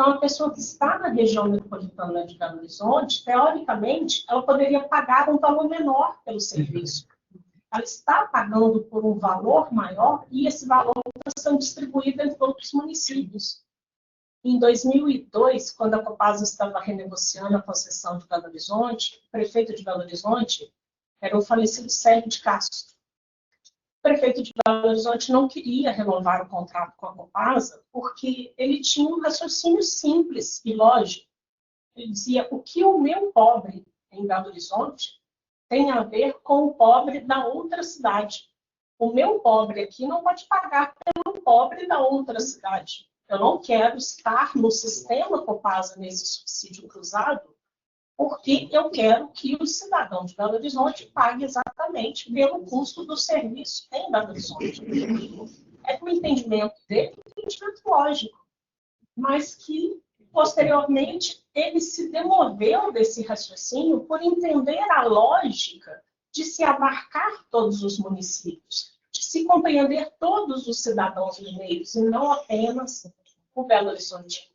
Então, a pessoa que está na região metropolitana de Belo Horizonte, teoricamente, ela poderia pagar um valor menor pelo serviço. Ela está pagando por um valor maior e esse valor está sendo distribuído entre outros municípios. Em 2002, quando a Copasa estava renegociando a concessão de Belo Horizonte, o prefeito de Belo Horizonte era o falecido Sérgio de Castro. O prefeito de Belo Horizonte não queria renovar o contrato com a Copasa porque ele tinha um raciocínio simples e lógico. Ele dizia, o que o meu pobre em Belo Horizonte tem a ver com o pobre da outra cidade. O meu pobre aqui não pode pagar pelo pobre da outra cidade. Eu não quero estar no sistema Copasa nesse subsídio cruzado, porque eu quero que o cidadão de Belo Horizonte pague exatamente pelo custo do serviço em Belo Horizonte. É um entendimento dele, um entendimento lógico, mas que, posteriormente, ele se demoveu desse raciocínio por entender a lógica de se abarcar todos os municípios, de se compreender todos os cidadãos mineiros, e não apenas o Belo Horizonte.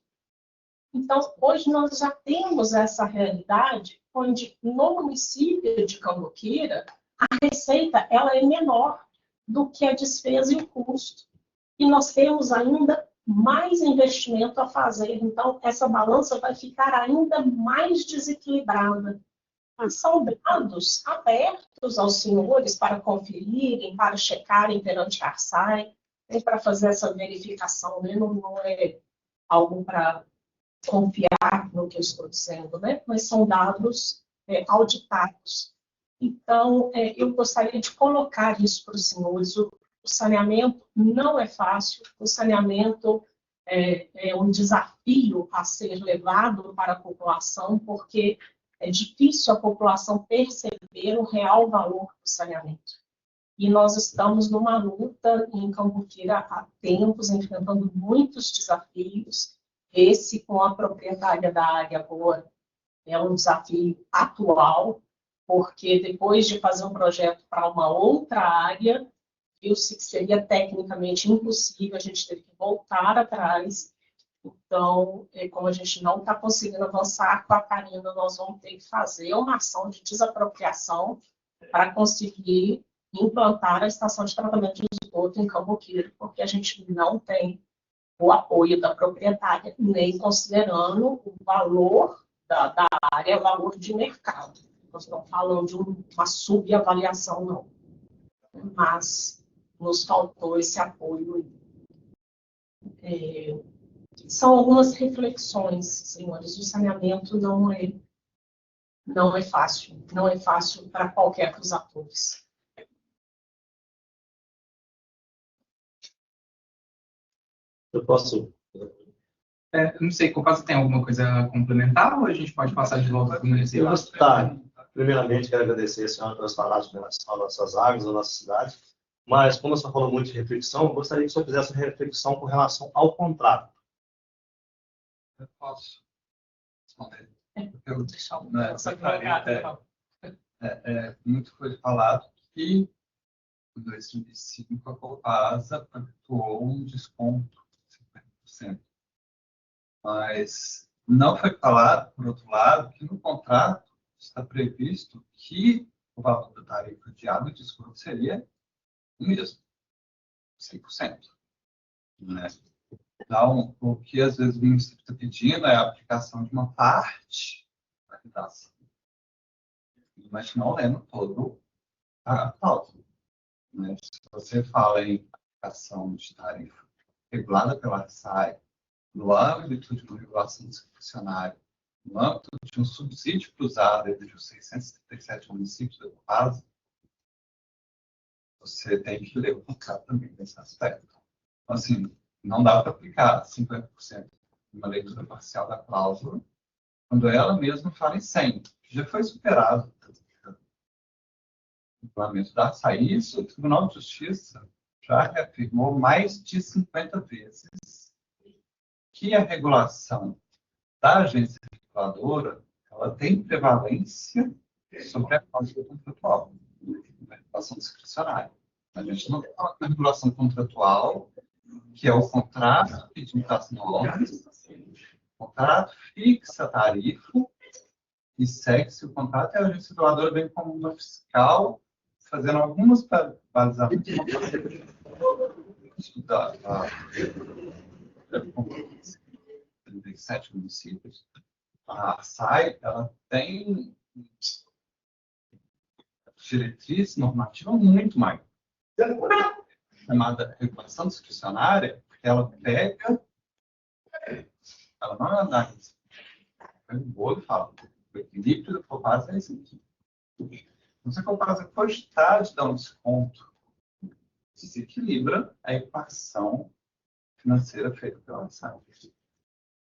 Então, hoje nós já temos essa realidade onde no município de Cambuquira a receita ela é menor do que a despesa e o custo. E nós temos ainda mais investimento a fazer. Então, essa balança vai ficar ainda mais desequilibrada. São dados abertos aos senhores para conferirem, para checarem perante a ARSAI, para fazer essa verificação, né? Não é algo para confiar no que eu estou dizendo, né? Mas são dados auditados. Então, eu gostaria de colocar isso para os senhores. O saneamento não é fácil, o saneamento é um desafio a ser levado para a população, porque é difícil a população perceber o real valor do saneamento. E nós estamos numa luta em Cambuquira há tempos, enfrentando muitos desafios. Esse, com a proprietária da área agora, é um desafio atual, porque depois de fazer um projeto para uma outra área, viu-se que seria tecnicamente impossível, a gente teve que voltar atrás. Então, como a gente não está conseguindo avançar com a Carina, nós vamos ter que fazer uma ação de desapropriação para conseguir implantar a estação de tratamento de esgoto em Cambuquira, porque a gente não tem o apoio da proprietária, nem considerando o valor da área, o valor de mercado. Nós não estamos falando de uma subavaliação, não. Mas nos faltou esse apoio. São algumas reflexões, senhores. O saneamento não é fácil. Não é fácil para qualquer dos atores. Eu posso... não sei, Copasa tem alguma coisa a complementar ou a gente pode passar de novo para o município? Primeiramente, quero agradecer a senhora pelas palavras em relação às nossas águas, à nossa cidade, mas como a senhora falou muito de reflexão, eu gostaria que o senhor fizesse uma reflexão com relação ao contrato. Eu posso responder. Muito foi falado que em 2005 a Copasa pactuou um desconto de 50%. Mas não foi falado, por outro lado, que no contrato está previsto que o valor da tarifa de água e de esgoto seria o mesmo, 100%. Né? Então, o que às vezes o município está pedindo é a aplicação de uma parte da redação, mas não lendo todo a cláusula. Né? Se você fala em aplicação de tarifa regulada pela ARSAI, no âmbito de uma regulação discricionária, no âmbito de um subsídio cruzado entre os 637 municípios da Copasa, você tem que ler o contrato também nesse aspecto. Então, assim, não dá para aplicar 50% uma leitura parcial da cláusula, quando ela mesma fala em 100%, que já foi superado o regulamento da ARSAI. Isso, o Tribunal de Justiça já reafirmou mais de 50 vezes que a regulação da agência reguladora ela tem prevalência sobre a cláusula contratual, a regulação discricionária. A gente não tem uma regulação contratual, que é o contrato pedindo as normas, contrato, fixa a tarifa e segue-se o contrato, e a agência reguladora vem como uma fiscal, fazendo alguns balizamentos da 37 municípios. A SAI, ela tem diretriz normativa muito maior, chamada regulação discricionária, porque ela pega, ela não é análise, ela boa e fala, o equilíbrio da Copasa é esse aqui. Então, se a Copasa cogtar de dar um desconto, desequilibra a equação financeira feita pela SAI.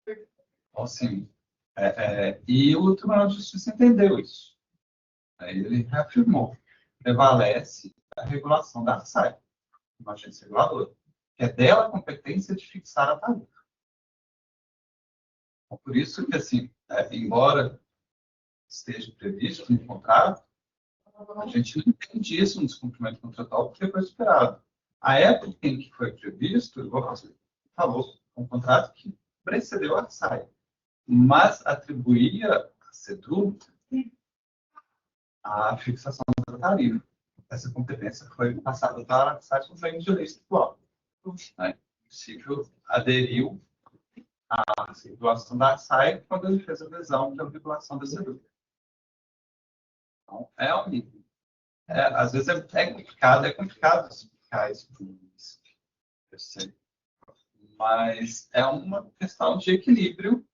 Então, assim, e o Tribunal de Justiça entendeu isso. Aí ele reafirmou, prevalece a regulação da SAI, uma agência reguladora, que é dela a competência de fixar a tarifa. Então, por isso que, assim, embora esteja previsto no contrato, a gente não entende isso no descumprimento contratual porque foi esperado. A época em que foi previsto, falou um contrato que precedeu a SAI, mas atribuía a CEDU a fixação da tarifa. Essa competência foi passada para a SAI como bem de lei estadual. O município aderiu à regulação da SAI quando ele fez a adesão da regulação da CEDU. Então, às vezes é complicado explicar isso para o município, eu sei. Mas é uma questão de equilíbrio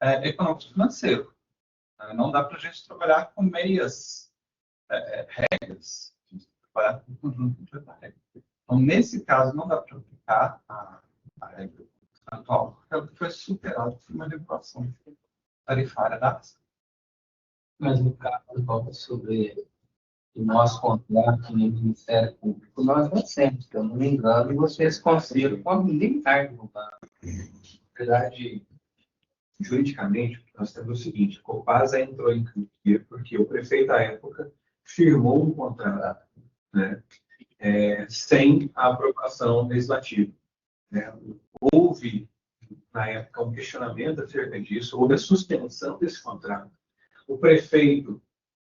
econômico-financeiro. Não dá para a gente trabalhar com meias regras, a gente tem que trabalhar com um conjunto de regras. Então, nesse caso, não dá para aplicar a regra atual, porque ela foi superada por uma regulação tarifária da ASA. Mas no caso, volta sobre o nosso contrato no Ministério Público, nós vencemos, se eu não me engano, e vocês conseguiram como limitar do banco. Na verdade, juridicamente, nós temos o seguinte: a Copasa entrou em crise porque o prefeito, à época, firmou um contrato, né, sem a aprovação legislativa. Né? Houve, na época, um questionamento acerca disso, houve a suspensão desse contrato. O prefeito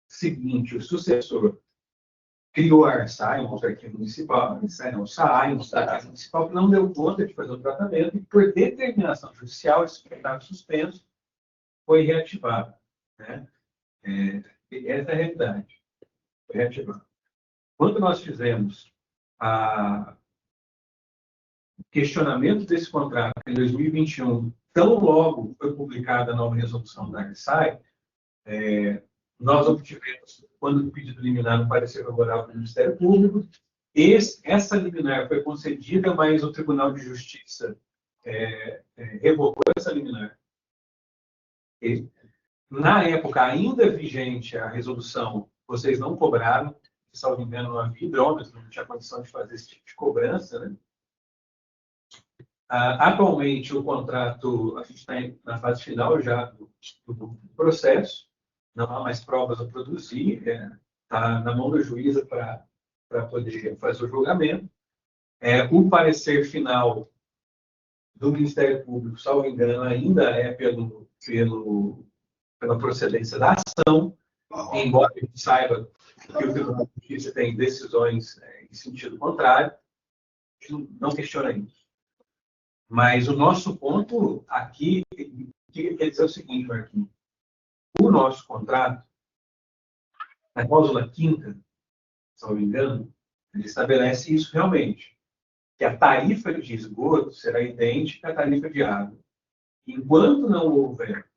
seguinte, o sucessor, criou a ARSAI, uma autarquia municipal, o SAAI, uma autarquia municipal, que não deu conta de fazer o tratamento, e por determinação judicial, esse contrato suspenso foi reativado. Né? Essa é a realidade. Foi reativado. Quando nós fizemos o questionamento desse contrato em 2021, tão logo foi publicada a nova resolução da ARSAI, nós obtivemos, quando o pedido liminar não parecer favorável do Ministério Público, essa liminar foi concedida, mas o Tribunal de Justiça revogou essa liminar. Na época, ainda vigente a resolução, vocês não cobraram, se salvo engano, não havia hidrômetro, não tinha condição de fazer esse tipo de cobrança. Né? Atualmente, o contrato, a gente está na fase final já do processo, não há mais provas a produzir, está na mão da juíza para poder fazer o julgamento. O parecer final do Ministério Público, salvo engano, ainda é pela procedência da ação, embora a gente saiba que o Tribunal de Justiça tem decisões em sentido contrário, a gente não questiona isso. Mas o nosso ponto aqui quer dizer o seguinte, Marquinhos: o nosso contrato, na cláusula 5ª, se não me engano, ele estabelece isso realmente, que a tarifa de esgoto será idêntica à tarifa de água. Enquanto não houver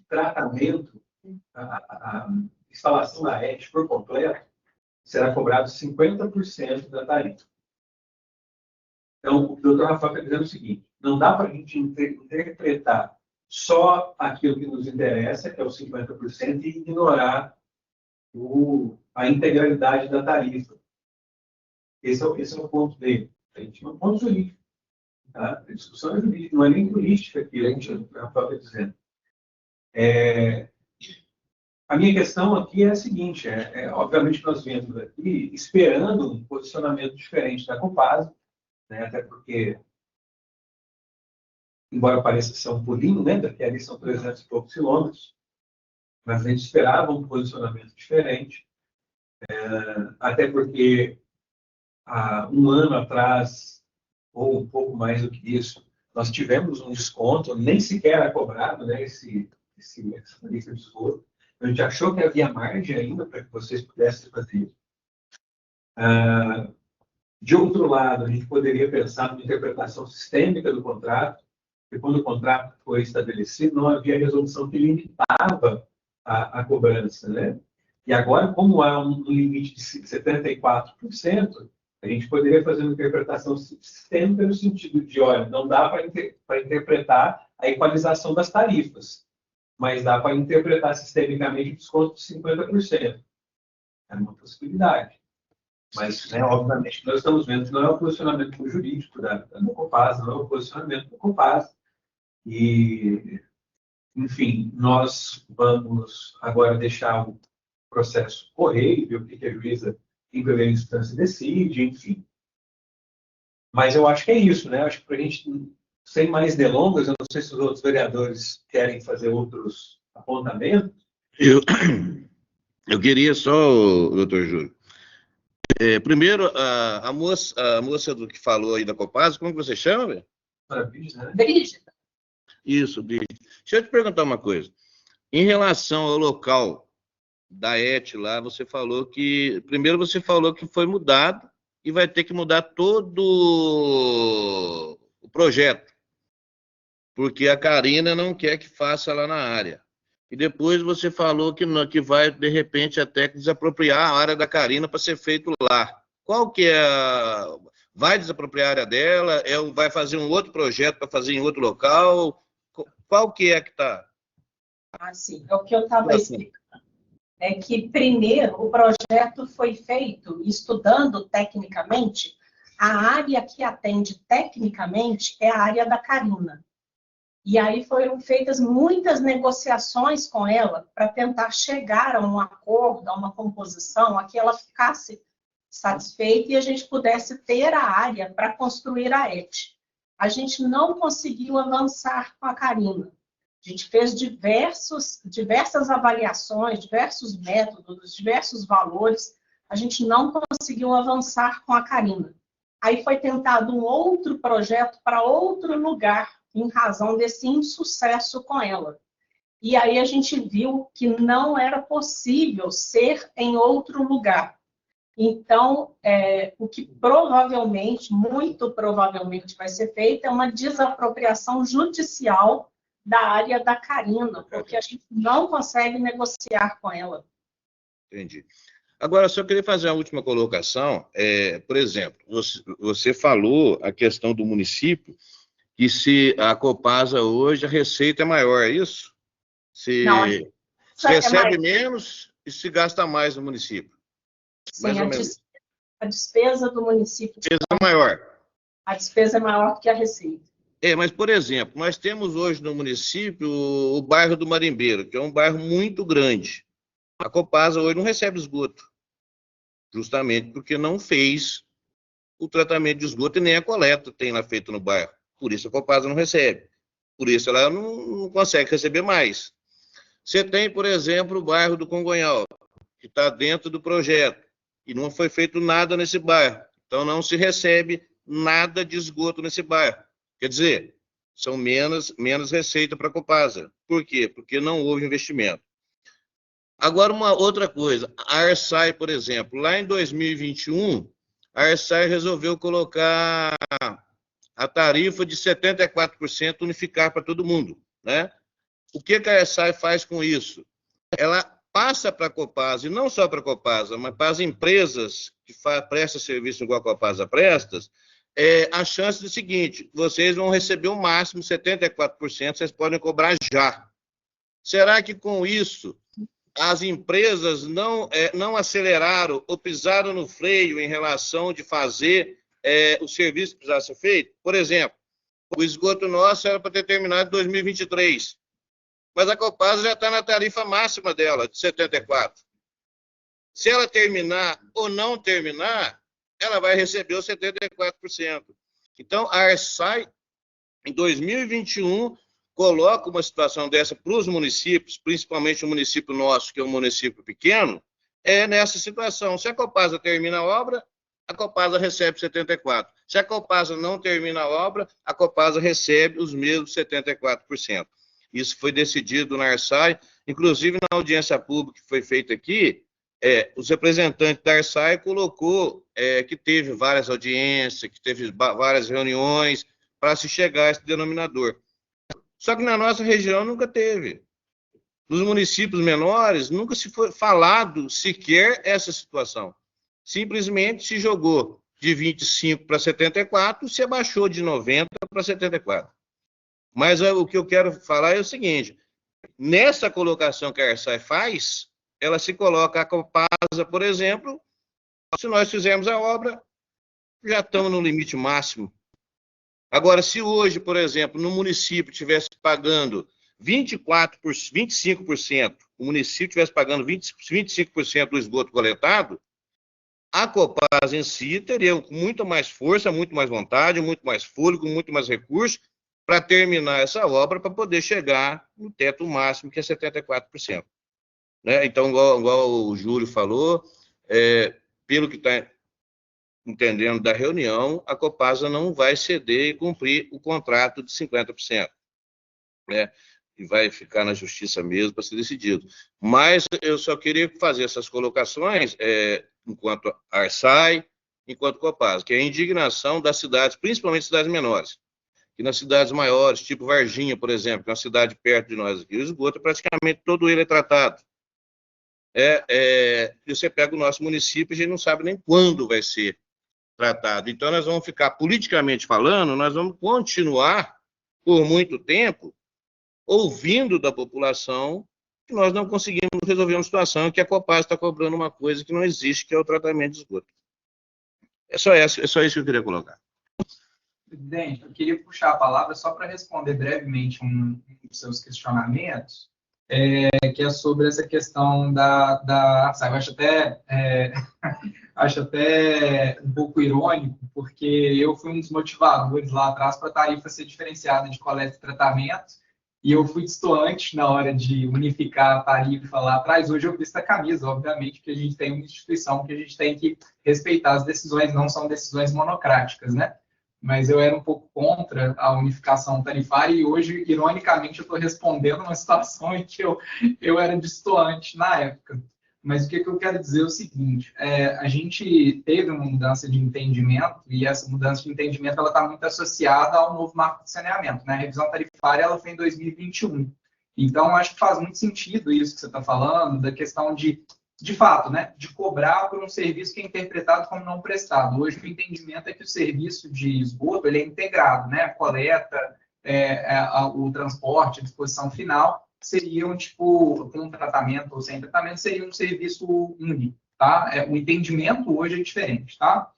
tratamento, a instalação da rede por completo, será cobrado 50% da tarifa. Então, o doutor Rafael está dizendo o seguinte: não dá para a gente interpretar só aquilo que nos interessa, que é os 50%, e ignorar a integralidade da tarifa. Esse é o ponto dele. A gente é um ponto jurídico. Tá? A discussão é jurídica, não é nem turística aqui, a gente está dizendo. A minha questão aqui é a seguinte: obviamente nós viemos aqui esperando um posicionamento diferente da Copasa, né? Até porque embora pareça ser um pulinho, né? Daqui ali são 300 e poucos quilômetros, mas a gente esperava um posicionamento diferente, até porque há um ano atrás, ou um pouco mais do que isso, nós tivemos um desconto, nem sequer era cobrado, né, essa tarifa de esgoto. A gente achou que havia margem ainda para que vocês pudessem fazer isso. De outro lado, a gente poderia pensar numa interpretação sistêmica do contrato, porque quando o contrato foi estabelecido, não havia resolução que limitava a cobrança, né? E agora, como há um limite de 74%, a gente poderia fazer uma interpretação sistêmica no sentido de, olha, não dá para interpretar a equalização das tarifas, mas dá para interpretar sistemicamente o desconto de 50%. É uma possibilidade. Mas, né, obviamente, nós estamos vendo que não é o posicionamento jurídico da Copasa, não é o posicionamento da Copasa. E, enfim, nós vamos agora deixar o processo correr e ver o que a juíza em primeira instância decide, enfim. Mas eu acho que é isso, né? Acho que para a gente, sem mais delongas, eu não sei se os outros vereadores querem fazer outros apontamentos. Eu queria só, doutor Júlio, primeiro, a moça do que falou aí da Copasa, como que você chama, velho? Né? Brígida. Isso, Brígida. Deixa eu te perguntar uma coisa. Em relação ao local da ET lá, você falou que... Primeiro você falou que foi mudado e vai ter que mudar todo o projeto, porque a Carina não quer que faça lá na área. E depois você falou que vai, de repente, até desapropriar a área da Carina para ser feito lá. Qual que é Vai desapropriar a área dela? Vai fazer um outro projeto para fazer em outro local? Qual que está? Sim, é o que eu estava explicando. É que, primeiro, o projeto foi feito estudando tecnicamente. A área que atende tecnicamente é a área da Carina. E aí foram feitas muitas negociações com ela para tentar chegar a um acordo, a uma composição, a que ela ficasse satisfeita e a gente pudesse ter a área para construir a ET. A gente não conseguiu avançar com a Carina. A gente fez diversas avaliações, diversos métodos, diversos valores. A gente não conseguiu avançar com a Carina. Aí foi tentado um outro projeto para outro lugar, em razão desse insucesso com ela. E aí a gente viu que não era possível ser em outro lugar. Então, o que provavelmente, muito provavelmente vai ser feito é uma desapropriação judicial da área da Carina, porque a gente não consegue negociar com ela. Entendi. Agora, só queria fazer uma última colocação. Por exemplo, você falou a questão do município, que se a Copasa hoje, a receita é maior, é isso? Se recebe menos e se gasta mais no município. Sim, a despesa do município... A despesa é maior. A despesa é maior do que a receita. Mas, por exemplo, nós temos hoje no município o bairro do Marimbeiro, que é um bairro muito grande. A Copasa hoje não recebe esgoto, justamente porque não fez o tratamento de esgoto e nem a coleta tem lá feito no bairro. Por isso a Copasa não recebe. Por isso ela não consegue receber mais. Você tem, por exemplo, o bairro do Congonhal, que está dentro do projeto, e não foi feito nada nesse bairro. Então não se recebe nada de esgoto nesse bairro. Quer dizer, são menos receita para a Copasa. Por quê? Porque não houve investimento. Agora, uma outra coisa. A Arsai, por exemplo, lá em 2021, a Arsai resolveu colocar a tarifa de 74% unificar para todo mundo, né? O que a Arsai faz com isso? Ela passa para a Copasa, e não só para a Copasa, mas para as empresas que prestam serviço igual a Copasa presta, a chance do seguinte: vocês vão receber o máximo 74%, vocês podem cobrar já. Será que com isso as empresas não aceleraram ou pisaram no freio em relação de fazer o serviço que precisava ser feito? Por exemplo, o esgoto nosso era para ter terminado em 2023, mas a Copasa já está na tarifa máxima dela, de 74%. Se ela terminar ou não terminar, ela vai receber os 74%. Então, a Arsai, em 2021, coloca uma situação dessa para os municípios, principalmente o município nosso, que é um município pequeno, é nessa situação. Se a Copasa termina a obra, a Copasa recebe 74%. Se a Copasa não termina a obra, a Copasa recebe os mesmos 74%. Isso foi decidido na Arsai, inclusive na audiência pública que foi feita aqui, os representantes da Arsai colocou que teve várias audiências, que teve várias reuniões para se chegar a esse denominador. Só que na nossa região nunca teve. Nos municípios menores, nunca se foi falado sequer essa situação. Simplesmente se jogou de 25 para 74, se abaixou de 90 para 74. Mas o que eu quero falar é o seguinte, nessa colocação que a Arsai faz, ela se coloca a Copasa, por exemplo, se nós fizermos a obra, já estamos no limite máximo. Agora, se hoje, por exemplo, no município estivesse pagando 25%, o município estivesse pagando 25% do esgoto coletado, a Copasa em si teria muito mais força, muito mais vontade, muito mais fôlego, muito mais recursos para terminar essa obra, para poder chegar no teto máximo, que é 74%. Né? Então, igual o Júlio falou, pelo que está entendendo da reunião, a Copasa não vai ceder e cumprir o contrato de 50%. Né? E vai ficar na justiça mesmo para ser decidido. Mas eu só queria fazer essas colocações, enquanto Arsai, enquanto Copasa, que é a indignação das cidades, principalmente cidades menores. Que nas cidades maiores, tipo Varginha, por exemplo, que é uma cidade perto de nós aqui, o esgoto praticamente todo ele é tratado. E você pega o nosso município, a gente não sabe nem quando vai ser tratado. Então, nós vamos ficar, politicamente falando, nós vamos continuar, por muito tempo, ouvindo da população que nós não conseguimos resolver uma situação que a Copasa está cobrando uma coisa que não existe, que é o tratamento de esgoto. É só isso que eu queria colocar. Presidente, eu queria puxar a palavra só para responder brevemente um dos seus questionamentos, que é sobre essa questão da Arsai. Eu acho até um pouco irônico, porque eu fui um dos motivadores lá atrás para a tarifa ser diferenciada de coleta e tratamento, e eu fui destoante na hora de unificar a tarifa lá atrás. Hoje eu visto a camisa, obviamente, que a gente tem uma instituição que a gente tem que respeitar as decisões, não são decisões monocráticas, né? Mas eu era um pouco contra a unificação tarifária e hoje, ironicamente, eu estou respondendo uma situação em que eu era destoante na época. Mas o que eu quero dizer é o seguinte, a gente teve uma mudança de entendimento e essa mudança de entendimento está muito associada ao novo marco de saneamento, né? A revisão tarifária ela foi em 2021. Então, acho que faz muito sentido isso que você está falando, da questão de fato, né, de cobrar por um serviço que é interpretado como não prestado. Hoje, o entendimento é que o serviço de esgoto ele é integrado, né? A coleta, o transporte, a disposição final, seriam, tipo, com tratamento ou sem tratamento, seria um serviço único, tá? O entendimento hoje é diferente, tá?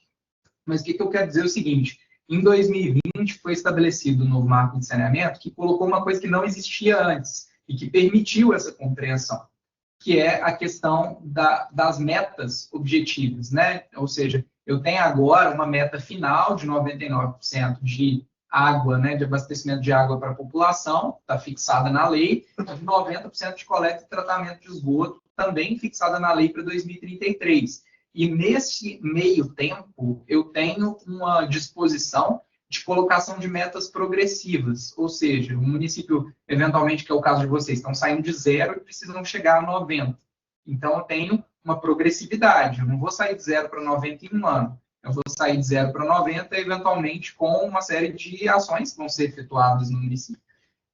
Mas o que eu quero dizer é o seguinte, em 2020 foi estabelecido um novo marco de saneamento que colocou uma coisa que não existia antes e que permitiu essa compreensão, que é a questão das metas objetivas, né? Ou seja, eu tenho agora uma meta final de 99% de água, né, de abastecimento de água para a população, está fixada na lei, e 90% de coleta e tratamento de esgoto, também fixada na lei para 2033. E nesse meio tempo, eu tenho uma disposição de colocação de metas progressivas, ou seja, o município, eventualmente, que é o caso de vocês, estão saindo de 0 e precisam chegar a 90. Então, eu tenho uma progressividade, eu não vou sair de 0 para 90 em um ano, eu vou sair de 0 para 90, eventualmente, com uma série de ações que vão ser efetuadas no município.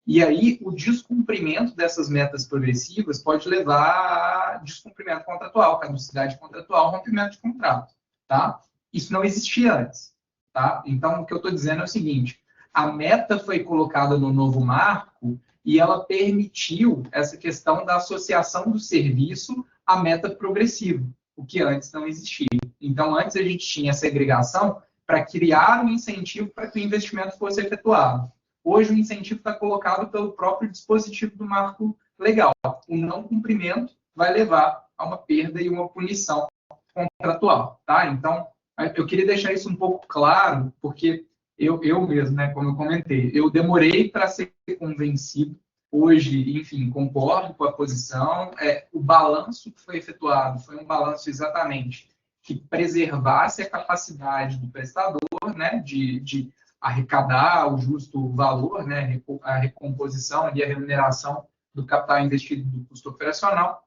E aí, o descumprimento dessas metas progressivas pode levar a descumprimento contratual, caducidade contratual, rompimento de contrato, tá? Isso não existia antes, tá? Então, o que eu estou dizendo é o seguinte, a meta foi colocada no novo marco e ela permitiu essa questão da associação do serviço à meta progressiva, o que antes não existia. Então, antes a gente tinha segregação para criar um incentivo para que o investimento fosse efetuado. Hoje, o incentivo está colocado pelo próprio dispositivo do marco legal. O não cumprimento vai levar a uma perda e uma punição contratual, tá? Então, eu queria deixar isso um pouco claro, porque eu mesmo, né, como eu comentei, eu demorei para ser convencido. Hoje, enfim, concordo com a posição. O balanço que foi efetuado foi um balanço exatamente que preservasse a capacidade do prestador, né, de arrecadar o justo valor, né, a recomposição e a remuneração do capital investido do custo operacional,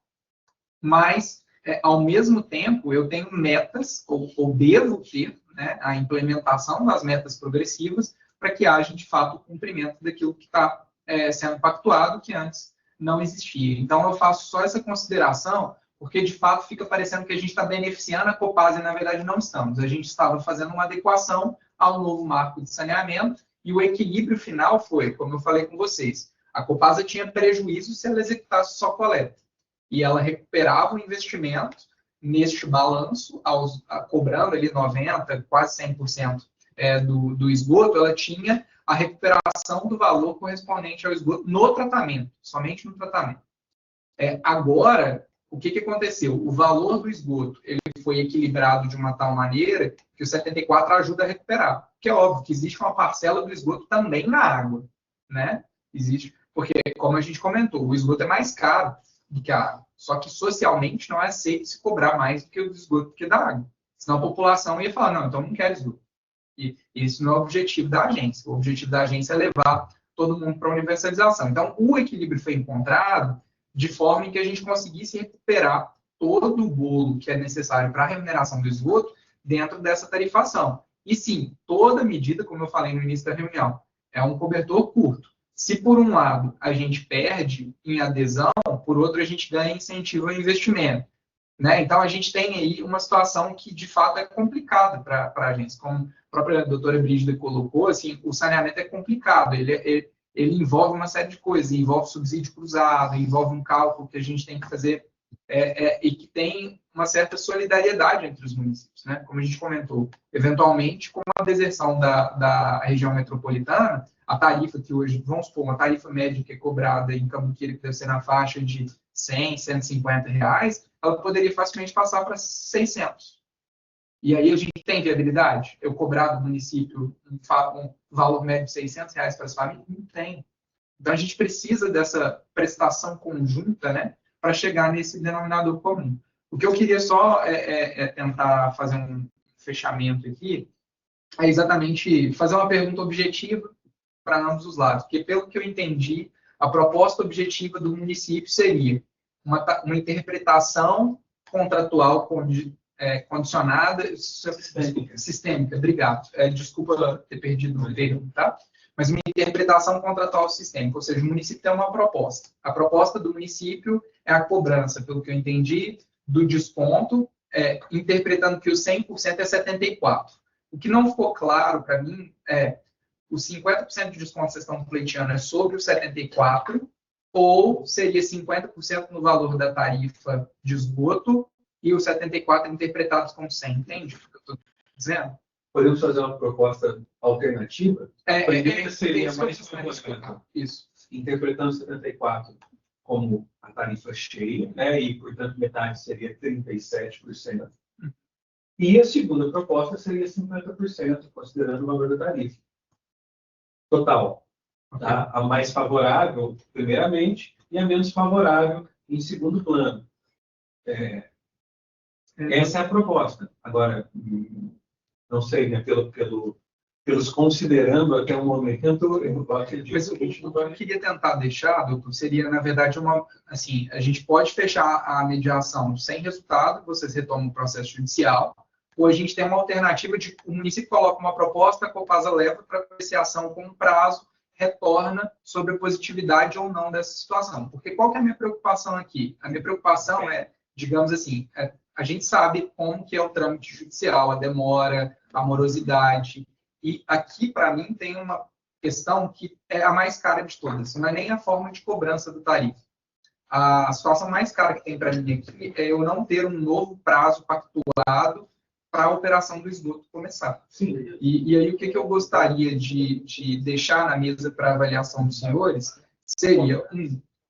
mas, ao mesmo tempo, eu tenho metas, ou devo ter, né, a implementação das metas progressivas para que haja, de fato, o cumprimento daquilo que está sendo pactuado, que antes não existia. Então, eu faço só essa consideração, porque, de fato, fica parecendo que a gente está beneficiando a Copasa e, na verdade, não estamos. A gente estava fazendo uma adequação ao novo marco de saneamento e o equilíbrio final foi, como eu falei com vocês, a Copasa tinha prejuízo se ela executasse só coleta. E ela recuperava o investimento neste balanço, cobrando ali 90%, quase 100% do esgoto, ela tinha a recuperação do valor correspondente ao esgoto no tratamento, somente no tratamento. Agora, o que aconteceu? O valor do esgoto ele foi equilibrado de uma tal maneira que o 74 ajuda a recuperar. Porque é óbvio que existe uma parcela do esgoto também na água, né? Existe, porque, como a gente comentou, o esgoto é mais caro do que a água. Só que socialmente não é aceito se cobrar mais do que o esgoto que da água. Senão a população ia falar, não, então não quero esgoto. E isso não é o objetivo da agência. O objetivo da agência é levar todo mundo para a universalização. Então, o equilíbrio foi encontrado de forma em que a gente conseguisse recuperar todo o bolo que é necessário para a remuneração do esgoto dentro dessa tarifação. E sim, toda medida, como eu falei no início da reunião, é um cobertor curto. Se por um lado a gente perde em adesão, por outro a gente ganha incentivo ao investimento. Né? Então, a gente tem aí uma situação que, de fato, é complicada para a agência. Como a própria doutora Brígida colocou, assim, o saneamento é complicado, ele envolve uma série de coisas, envolve subsídio cruzado, envolve um cálculo que a gente tem que fazer e que tem uma certa solidariedade entre os municípios. Né? Como a gente comentou, eventualmente, com a deserção da região metropolitana, a tarifa que hoje, vamos supor, uma tarifa média que é cobrada em Cambuquira, que deve ser na faixa de R$100, R$150, ela poderia facilmente passar para 600. E aí a gente tem viabilidade? Eu cobrar do município um valor médio de R$600 para as famílias? Não tem. Então a gente precisa dessa prestação conjunta, né, para chegar nesse denominador comum. O que eu queria só tentar fazer um fechamento aqui é exatamente fazer uma pergunta objetiva para ambos os lados, porque pelo que eu entendi, a proposta objetiva do município seria uma interpretação contratual condicionada, sistêmica, obrigado. Desculpa ter perdido o termo, tá? Mas uma interpretação contratual sistêmica, ou seja, o município tem uma proposta. A proposta do município é a cobrança, pelo que eu entendi, do desconto, interpretando que o 100% é 74%. O que não ficou claro para mim é os 50% de desconto que vocês estão pleiteando é sobre o 74%, ou seria 50% no valor da tarifa de esgoto e os 74% interpretados como 100%. Entende o que eu estou dizendo? Podemos fazer uma proposta alternativa? Primeiro seria mais isso. Interpretando 74% como a tarifa cheia, né, e, portanto, metade seria 37%. E a segunda proposta seria 50%, considerando o valor da tarifa total. Tá? A mais favorável, primeiramente, e a menos favorável em segundo plano. Essa é a proposta. Agora, não sei, né, pelos considerando até o momento, eu acredito. Mas o que eu queria tentar deixar, doutor, seria, na verdade, assim, a gente pode fechar a mediação sem resultado, vocês retomam o processo judicial, ou a gente tem uma alternativa de o município coloca uma proposta, a Copasa leva para apreciação com um prazo, retorna sobre a positividade ou não dessa situação. Porque qual que é a minha preocupação aqui? A minha preocupação é, digamos assim, a gente sabe como que é o trâmite judicial, a demora, a morosidade. E aqui, para mim, tem uma questão que é a mais cara de todas. Não é nem a forma de cobrança do tarifa. A situação mais cara que tem para mim aqui é eu não ter um novo prazo pactuado para a operação do esgoto começar. Sim. E aí, o que eu gostaria de deixar na mesa para avaliação dos senhores seria,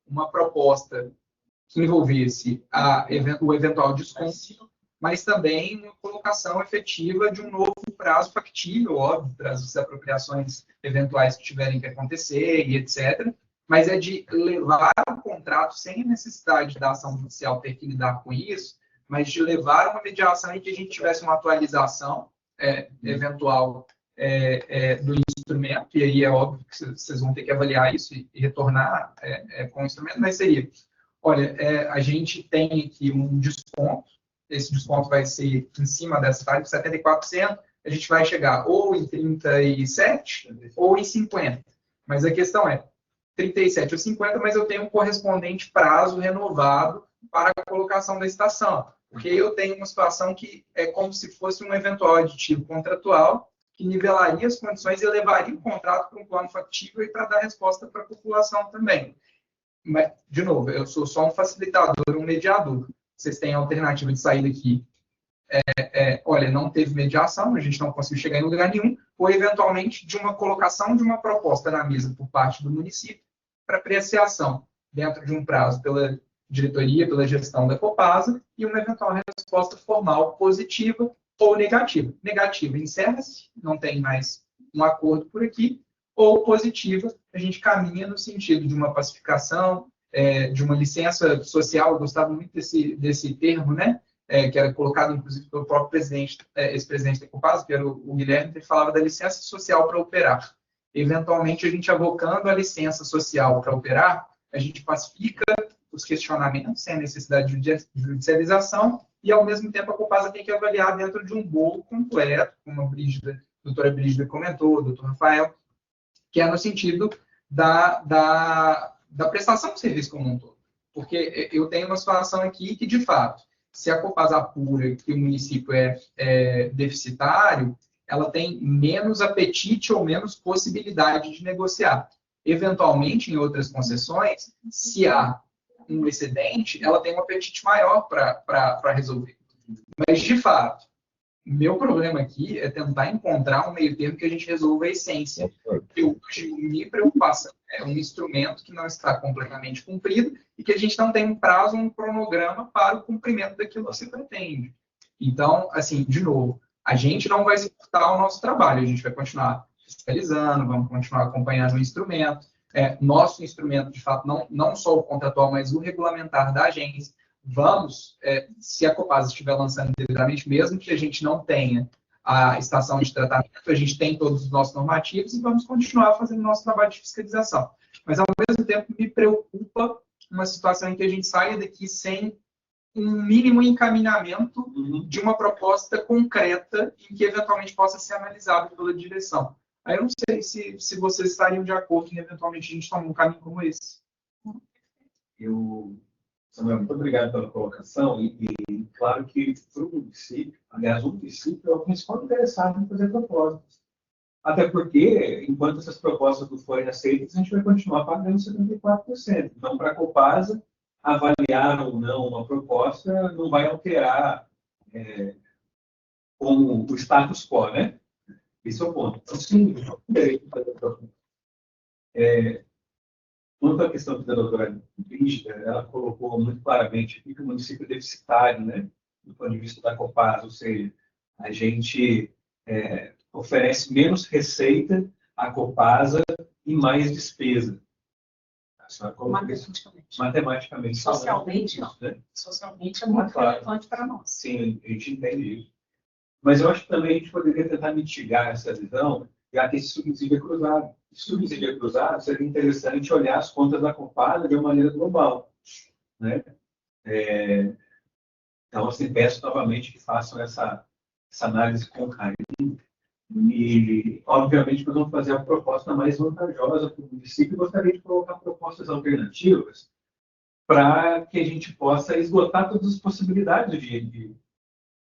uma proposta que envolvesse o eventual desconto, mas também uma colocação efetiva de um novo prazo factível, óbvio, para as apropriações eventuais que tiverem que acontecer e etc. Mas é de levar o contrato sem a necessidade da ação judicial ter que lidar com isso, mas de levar uma mediação em que a gente tivesse uma atualização eventual do instrumento, e aí é óbvio que vocês vão ter que avaliar isso e retornar com o instrumento, mas seria, olha, a gente tem aqui um desconto, esse desconto vai ser em cima dessa tarifa, 74%, a gente vai chegar ou em 37% ou em 50%. Mas a questão é, 37 ou 50, mas eu tenho um correspondente prazo renovado para a colocação da estação. Porque eu tenho uma situação que é como se fosse um eventual aditivo contratual que nivelaria as condições e levaria o contrato para um plano factível e para dar resposta para a população também. Mas, de novo, eu sou só um facilitador, um mediador. Vocês têm a alternativa de sair daqui. Olha, não teve mediação, a gente não conseguiu chegar em lugar nenhum, ou eventualmente de uma colocação de uma proposta na mesa por parte do município para apreciação dentro de um prazo pela diretoria, pela gestão da Copasa, e uma eventual resposta formal positiva ou negativa. Negativa, encerra-se, não tem mais um acordo por aqui, ou positiva, a gente caminha no sentido de uma pacificação, de uma licença social. Eu gostava muito desse termo, né? Que era colocado, inclusive, pelo próprio presidente, ex-presidente da Copasa, que era o Guilherme, que falava da licença social para operar. Eventualmente, a gente avocando a licença social para operar, a gente pacifica os questionamentos sem a necessidade de judicialização e, ao mesmo tempo, a Copasa tem que avaliar dentro de um bolo completo, como a doutora Brígida comentou, o doutor Rafael, que é no sentido da prestação de serviço como um todo. Porque eu tenho uma situação aqui que, de fato, se a Copasa apura que o município é deficitário, ela tem menos apetite ou menos possibilidade de negociar. Eventualmente, em outras concessões, se há um excedente, ela tem um apetite maior para resolver. Mas, de fato, meu problema aqui é tentar encontrar um meio termo que a gente resolva a essência. Hoje, minha preocupação é um instrumento que não está completamente cumprido e que a gente não tem um prazo, um cronograma para o cumprimento daquilo que se pretende. Então, assim, de novo, a gente não vai se furtar ao nosso trabalho, a gente vai continuar fiscalizando, vamos continuar acompanhando o instrumento. Nosso instrumento, de fato, não só o contratual, mas o regulamentar da agência. Vamos, se a Copasa estiver lançando devidamente, mesmo que a gente não tenha a estação de tratamento, a gente tem todos os nossos normativos e vamos continuar fazendo nosso trabalho de fiscalização. Mas, ao mesmo tempo, me preocupa uma situação em que a gente saia daqui sem um mínimo encaminhamento de uma proposta concreta em que, eventualmente, possa ser analisada pela direção. Aí eu não sei se vocês estariam de acordo em, eventualmente, a gente tomar um caminho como esse. Samuel, muito obrigado pela colocação. E claro que para o município, aliás, o município é o principal interessado em fazer propostas. Até porque, enquanto essas propostas não forem aceitas, a gente vai continuar pagando 74%. Então, para a Copasa, avaliar ou não uma proposta não vai alterar como o status quo, né? Esse é o ponto. Então, sim, quanto à questão da doutora Brígida, ela colocou muito claramente que o município é deficitário, né, do ponto de vista da Copasa, ou seja, a gente oferece menos receita à Copasa e mais despesa. Matematicamente. Socialmente, não. Né? Socialmente é muito relevante para nós. Sim, a gente entende isso. Mas eu acho que também a gente poderia tentar mitigar essa visão, já que esse subsídio é cruzado. Subsídio é cruzado, seria interessante olhar as contas da Copasa de uma maneira global. Né? Então, assim, peço novamente que façam essa análise com carinho. E, obviamente, nós vamos fazer a proposta mais vantajosa para o município e gostaria de colocar propostas alternativas para que a gente possa esgotar todas as possibilidades de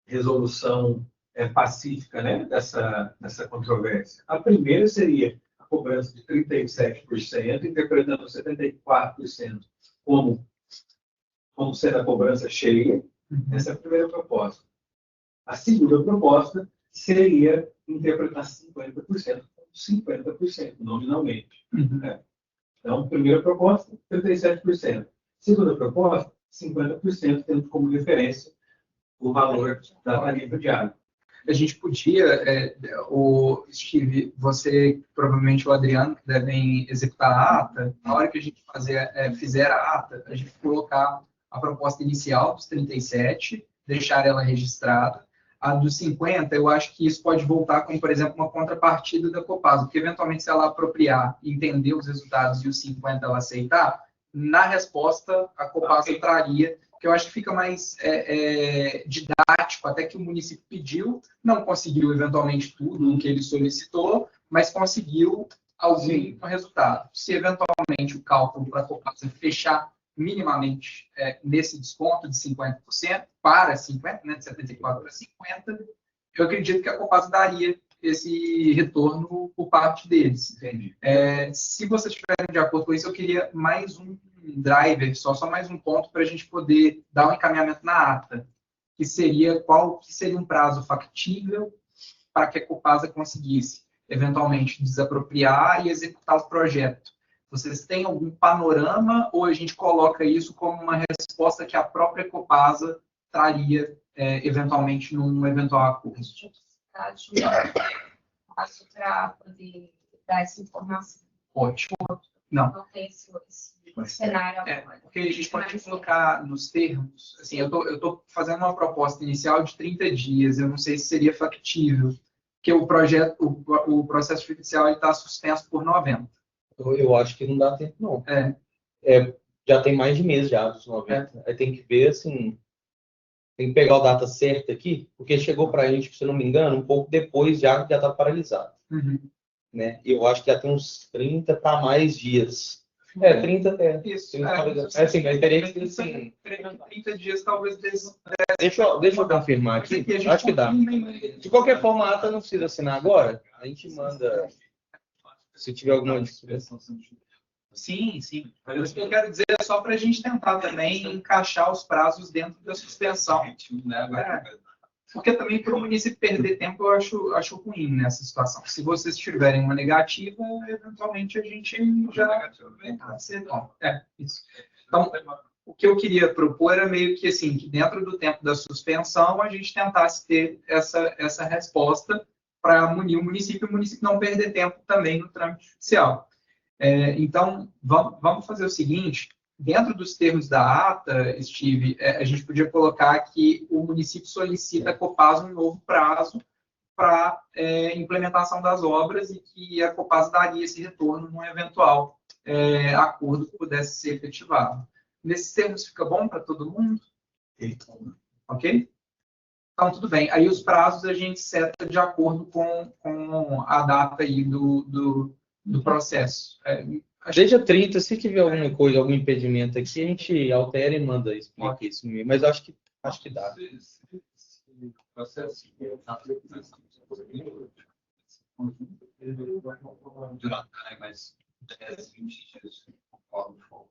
resolução pacífica, né, dessa controvérsia. A primeira seria a cobrança de 37%, interpretando 74% como sendo a cobrança cheia. Essa é a primeira proposta. A segunda proposta seria interpretar 50% como 50%, nominalmente. Né? Então, primeira proposta, 37%. Segunda proposta, 50%, tendo como referência o valor da tarifa de água. a gente podia, Steve, você, provavelmente o Adriano, que devem executar a ata, na hora que a gente fizer a ata, a gente colocar a proposta inicial dos 37, deixar ela registrada. A dos 50, eu acho que isso pode voltar como, por exemplo, uma contrapartida da Copasa, porque eventualmente se ela apropriar, entender os resultados e os 50 ela aceitar, na resposta a Copasa traria, que eu acho que fica mais didático, até que o município pediu, não conseguiu eventualmente tudo o que ele solicitou, mas conseguiu algum resultado. Se eventualmente o cálculo para a Copasa fechar minimamente nesse desconto de 50% para 50%, né, de 74% para 50%, eu acredito que a Copasa daria esse retorno por parte deles. Entendi. Se vocês estiverem de acordo com isso, eu queria mais um driver, só mais um ponto para a gente poder dar um encaminhamento na ata, que seria qual que seria um prazo factível para que a Copasa conseguisse, eventualmente, desapropriar e executar o projeto. Vocês têm algum panorama ou a gente coloca isso como uma resposta que a própria Copasa traria, eventualmente, num eventual acordo? Passo para poder dar essa informação. Ótimo. Não. Não tem esse cenário agora. Porque a gente pode colocar nos termos, assim, eu estou fazendo uma proposta inicial de 30 dias, eu não sei se seria factível, porque o processo judicial está suspenso por 90. Eu acho que não dá tempo, não. Já tem mais de mês já, dos 90. Aí tem que ver, assim, tem que pegar a data certa aqui, porque chegou para a gente, se eu não me engano, um pouco depois já está paralisado. Uhum. Né? Eu acho que já tem uns 30 para mais dias. 30 Isso. 30, assim, mas teria que ser assim. 30 dias talvez Deixa eu confirmar aqui. Acho que dá. De qualquer forma, a ata não precisa assinar agora. A gente manda. Se tiver alguma dificuldade. Sim. Mas o que eu quero dizer é só para a gente tentar também encaixar os prazos dentro da suspensão. Porque também para o município perder tempo eu acho ruim nessa situação. Se vocês tiverem uma negativa, eventualmente a gente já vai ser bom. Isso. Então, o que eu queria propor era meio que assim, que dentro do tempo da suspensão a gente tentasse ter essa resposta para munir o município não perder tempo também no trâmite judicial. Então, vamos fazer o seguinte. Dentro dos termos da ata, Steve, a gente podia colocar que o município solicita a Copasa um novo prazo para implementação das obras e que a Copasa daria esse retorno num eventual acordo que pudesse ser efetivado. Nesses termos fica bom para todo mundo? Ok? Então, tudo bem. Aí os prazos a gente seta de acordo com a data aí do processo. Deixa 30, se tiver alguma coisa, algum impedimento aqui, a gente altera e manda explicar isso mesmo. Mas acho que dá. O processo durar mais 10, 20 dias, conforme for.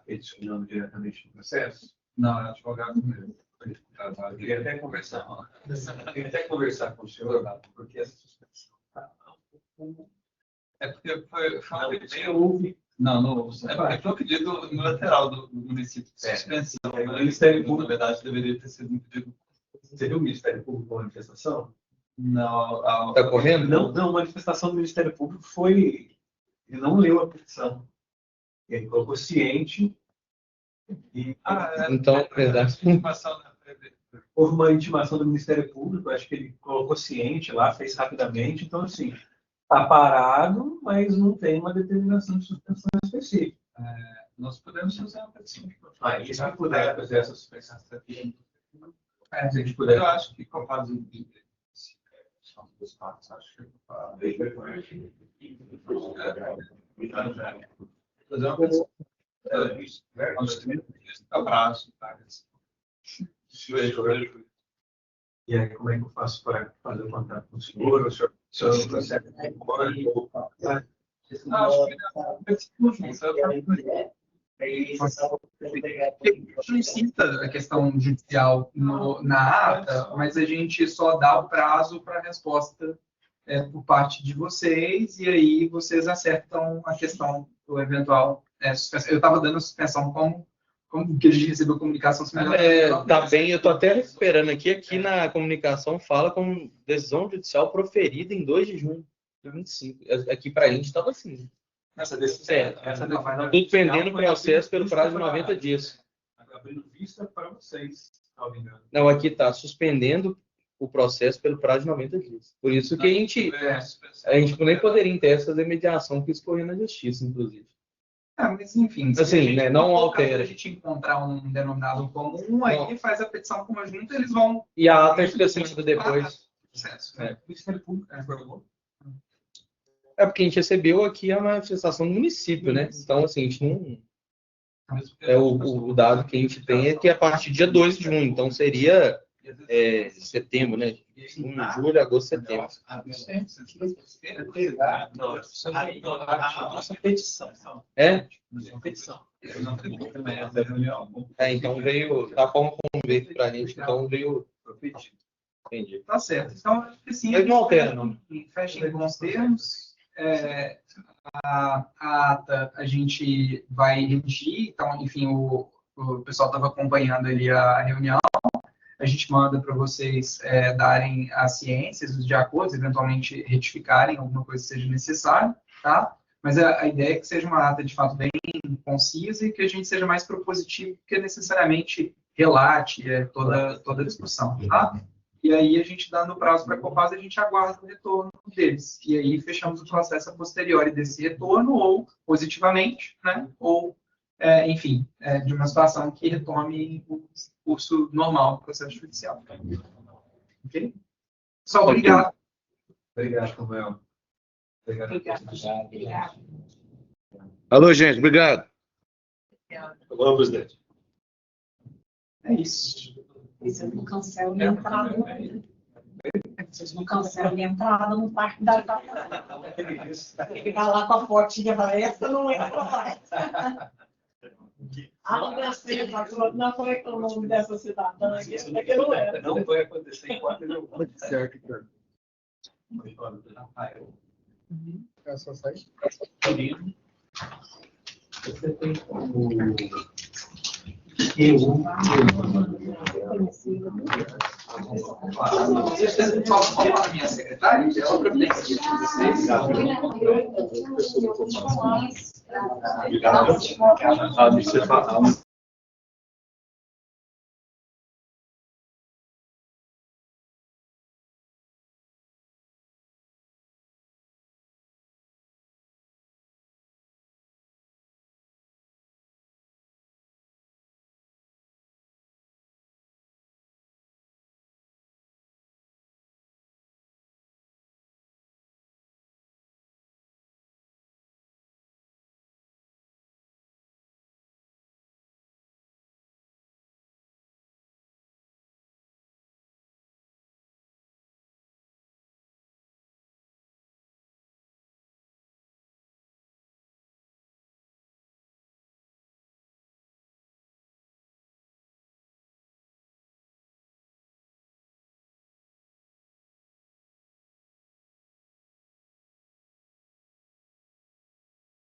Peticionando diretamente no processo? Não, é advogado mesmo. Eu queria até conversar com o senhor, porque essa suspensão porque foi houve. Não houve. Foi um pedido unilateral do município de suspensão. O Ministério Público, na verdade, deveria ter sido um pedido. Seria o Ministério Público com manifestação? Não. Está correndo? Não, a manifestação do Ministério Público foi. Ele não leu a petição. Ele colocou ciente. Então, verdade. Houve uma intimação do Ministério Público, acho que ele colocou ciente lá, fez rapidamente. Então, assim, está parado, mas não tem uma determinação de suspensão específica. Nós podemos fazer uma petição. E se puder fazer essa suspensão aqui? Se a gente puder. Eu acho que com a fase são duas partes, acho que fazer uma petição. Abraço. E aí, como é que eu faço para fazer o contato com o senhor? O senhor não consegue? Não cita a questão judicial na ata, mas a gente só dá o prazo para a resposta por parte de vocês, e aí vocês acertam a questão do eventual suspensão. Eu estava dando a suspensão como como que a gente recebeu comunicação Tá bem, eu estou até recuperando aqui na comunicação fala com decisão judicial proferida em 2 de junho de 25. Aqui para a gente estava assim. Essa decisão. Suspendendo o processo pelo prazo de 90 dias. Abrindo vista para vocês, salvo engano. Não, aqui está suspendendo o processo pelo prazo de 90 dias. Por isso que a gente nem poderia ter essa mediação que escorreu na justiça, inclusive. Mas enfim, assim, né, não altera. Se a gente encontrar um denominador comum, aí faz a petição conjunta, eles vão... E a ata fica assinada depois. É porque a gente recebeu aqui a manifestação do município, né? Então, assim, a gente não... o dado que a gente tem é que é a partir do dia 2 de junho, então seria setembro, né? Junho, julho, agosto, setembro. Nossa petição. Então veio, da forma como veio para a gente, então veio... Entendi. Tá certo. Então, assim, mas não altera, não. Fecha em bons termos. A ata a gente vai redigir, então, enfim, o pessoal estava acompanhando ali a reunião. A gente manda para vocês darem as ciências de acordo, eventualmente retificarem alguma coisa que seja necessário, tá? Mas a ideia é que seja uma ata, de fato, bem concisa e que a gente seja mais propositivo que necessariamente relate toda a discussão, tá? E aí, a gente dando prazo para a Copasa, a gente aguarda o retorno deles. E aí, fechamos o processo a posteriori desse retorno, ou positivamente, né? Ou, enfim, de uma situação que retome o curso normal do processo judicial. Ok? Só obrigado. Obrigado, Samuel. Obrigado. Alô, gente, obrigado. Alô, presidente. É isso. Vocês não cancelam minha entrada. Vocês não cancelam minha entrada no Parque da Itapeva. Ficar lá com a fotinha, falar, essa não entra mais. Não foi que o nome dessa cidadã aqui, que não era. Não vai acontecer enquanto ele não... Certo, cara. É só sair. Você tem como... Vocês posso falar a minha secretária? Ela providencia de vocês. Obrigado.